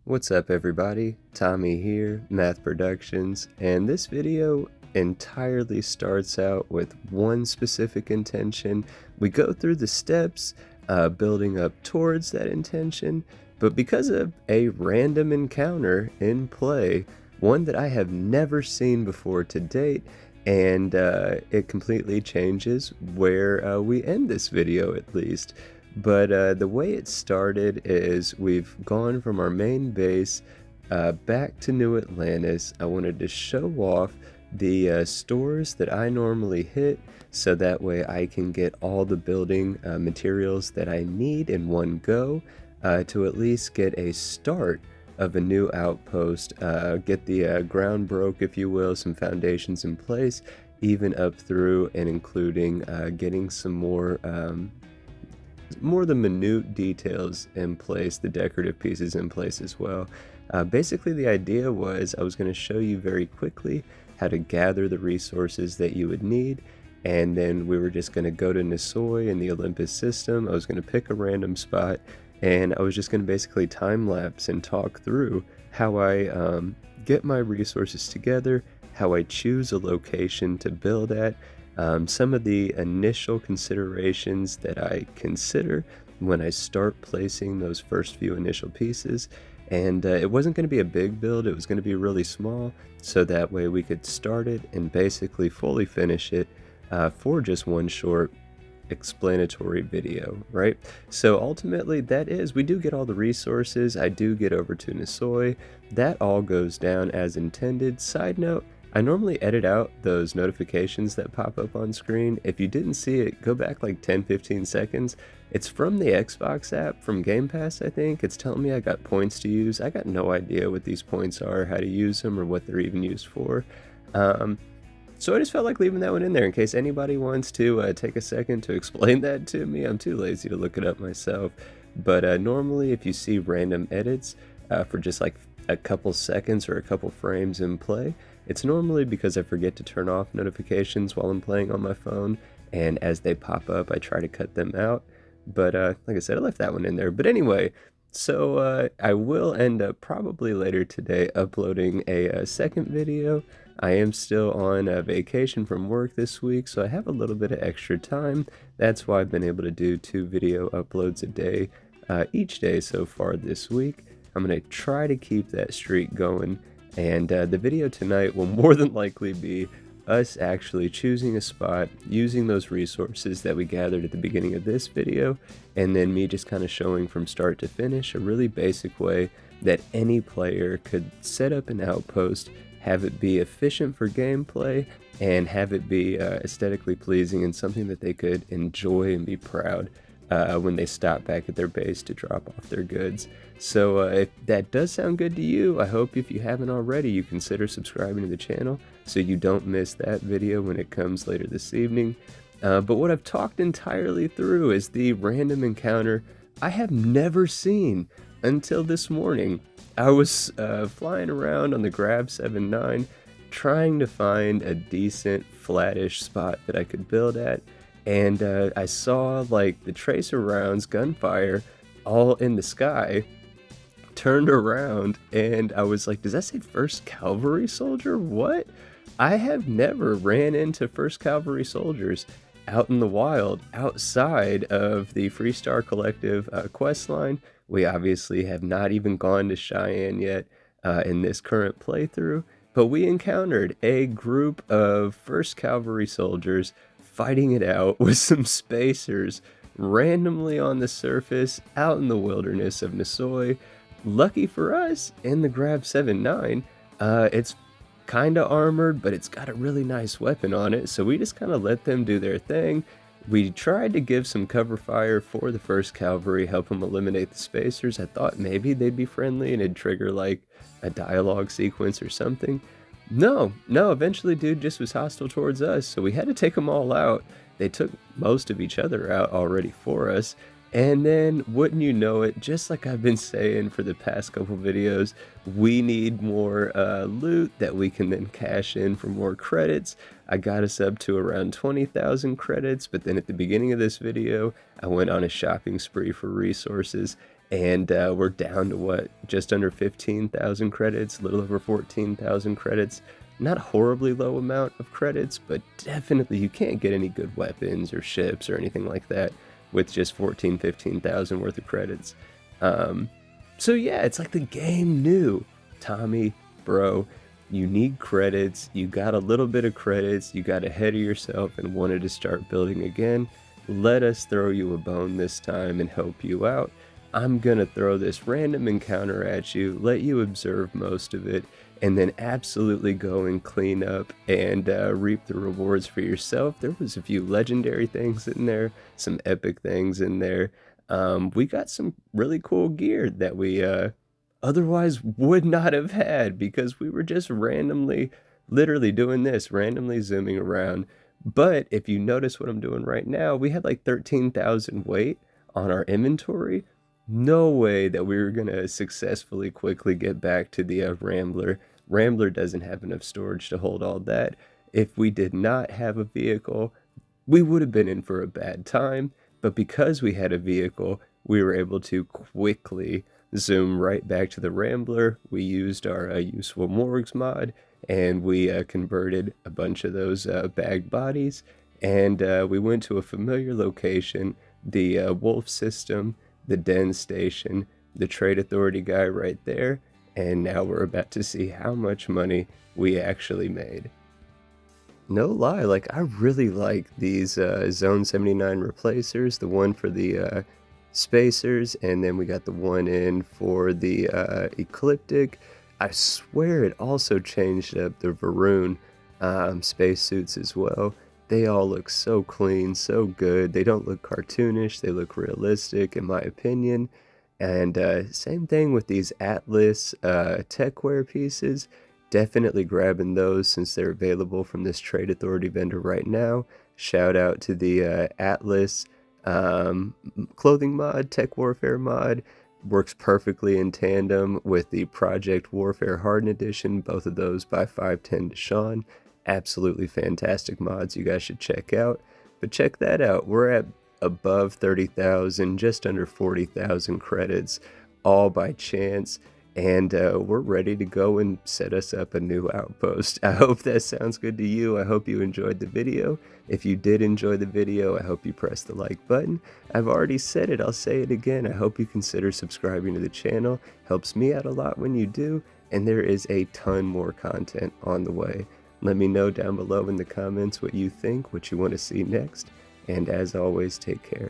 What's up everybody, Tommy here, Math Productions, and this video entirely starts out with one specific intention. We go through the steps, building up towards that intention, but because of a random encounter in play, one that I have never seen before to date, and it completely changes where we end this video at least. But the way it started is we've gone from our main base back to New Atlantis. I wanted to show off the stores that I normally hit so that way I can get all the building materials that I need in one go to at least get a start of a new outpost, get the ground broke, if you will, some foundations in place, even up through and including getting some more the minute details in place, the decorative pieces in place as well. Basically the idea was I was going to show you very quickly how to gather the resources that you would need, and then we were just going to go to Nisoi in the Olympus system. I was going to pick a random spot and I was just going to basically time lapse and talk through how I get my resources together, how I choose a location to build at, some of the initial considerations that I consider when I start placing those first few initial pieces. And it wasn't going to be a big build, it was going to be really small, so that way we could start it and basically fully finish it for just one short explanatory video, right? So ultimately that is, we do get all the resources, I do get over to Nisoi, that all goes down as intended. Side note, I normally edit out those notifications that pop up on screen. If you didn't see it, go back like 10-15 seconds. It's from the Xbox app, from Gamepass I think. It's telling me I got points to use. I got no idea what these points are, how to use them, or what they're even used for. So I just felt like leaving that one in there in case anybody wants to take a second to explain that to me. I'm too lazy to look it up myself. But normally if you see random edits for just like a couple seconds or a couple frames in play, it's normally because I forget to turn off notifications while I'm playing on my phone, and as they pop up I try to cut them out. But like I said, I left that one in there. But anyway, so I will end up probably later today uploading a second video. I am still on vacation from work this week, so I have a little bit of extra time. That's why I've been able to do 2 video uploads a day each day so far this week. I'm going to try to keep that streak going, and the video tonight will more than likely be us actually choosing a spot, using those resources that we gathered at the beginning of this video, and then me just kind of showing from start to finish a really basic way that any player could set up an outpost, have it be efficient for gameplay, and have it be aesthetically pleasing and something that they could enjoy and be proud when they stop back at their base to drop off their goods. So if that does sound good to you, I hope if you haven't already, you consider subscribing to the channel so you don't miss that video when it comes later this evening. But what I've talked entirely through is the random encounter I have never seen until this morning. I was flying around on the Grab 7-9 trying to find a decent flattish spot that I could build at, and I saw like the tracer rounds, gunfire, all in the sky. Turned around and I was like, does that say 1st Cavalry Soldier? What? I have never ran into 1st Cavalry Soldiers out in the wild outside of the Freestar Collective quest line. We obviously have not even gone to Cheyenne yet in this current playthrough, but we encountered a group of 1st Cavalry Soldiers fighting it out with some spacers randomly on the surface out in the wilderness of Nisoi. Lucky for us, in the Grab 7-9, it's kind of armored, but it's got a really nice weapon on it, so we just kind of let them do their thing. We tried to give some cover fire for the 1st Cavalry, help them eliminate the spacers. I thought maybe they'd be friendly and it'd trigger like a dialogue sequence or something. No, eventually dude just was hostile towards us, so we had to take them all out. They took most of each other out already for us. And then, wouldn't you know it, just like I've been saying for the past couple videos, we need more loot that we can then cash in for more credits. I got us up to around 20,000 credits, but then at the beginning of this video, I went on a shopping spree for resources, And we're down to what, just under 15,000 credits, a little over 14,000 credits. Not a horribly low amount of credits, but definitely you can't get any good weapons or ships or anything like that with just 15,000 worth of credits. So yeah, it's like the game knew, Tommy, bro, you need credits, you got a little bit of credits, you got ahead of yourself and wanted to start building again. Let us throw you a bone this time and help you out. I'm gonna throw this random encounter at you, let you observe most of it, and then absolutely go and clean up and reap the rewards for yourself. There was a few legendary things in there, some epic things in there. We got some really cool gear that we otherwise would not have had because we were just randomly, literally doing this, randomly zooming around. But if you notice what I'm doing right now, we had like 13,000 weight on our inventory. No way that we were going to successfully quickly get back to the Rambler. Rambler doesn't have enough storage to hold all that. If we did not have a vehicle, we would have been in for a bad time. But because we had a vehicle, we were able to quickly zoom right back to the Rambler. We used our useful morgues mod, and we converted a bunch of those bagged bodies, and we went to a familiar location, the wolf system, the den station, the trade authority guy right there, and now we're about to see how much money we actually made. No lie, like I really like these Zone 79 replacers, the one for the spacers, and then we got the one in for the ecliptic. I swear it also changed up the Varun spacesuits as well. They all look so clean, so good. They don't look cartoonish, they look realistic in my opinion. And same thing with these Atlas techwear pieces. Definitely grabbing those since they're available from this trade authority vendor right now. Shout out to the Atlas clothing mod, tech warfare mod. Works perfectly in tandem with the Project Warfare Hardened Edition, both of those by 510 Deshawn. Absolutely fantastic mods you guys should check out. But check that out, we're at above 30,000, just under 40,000 credits, all by chance. And we're ready to go and set us up a new outpost. I hope that sounds good to you. I hope you enjoyed the video. If you did enjoy the video, I hope you press the like button. I've already said it, I'll say it again. I hope you consider subscribing to the channel. Helps me out a lot when you do. And there is a ton more content on the way. Let me know down below in the comments what you think, what you want to see next. And as always, take care.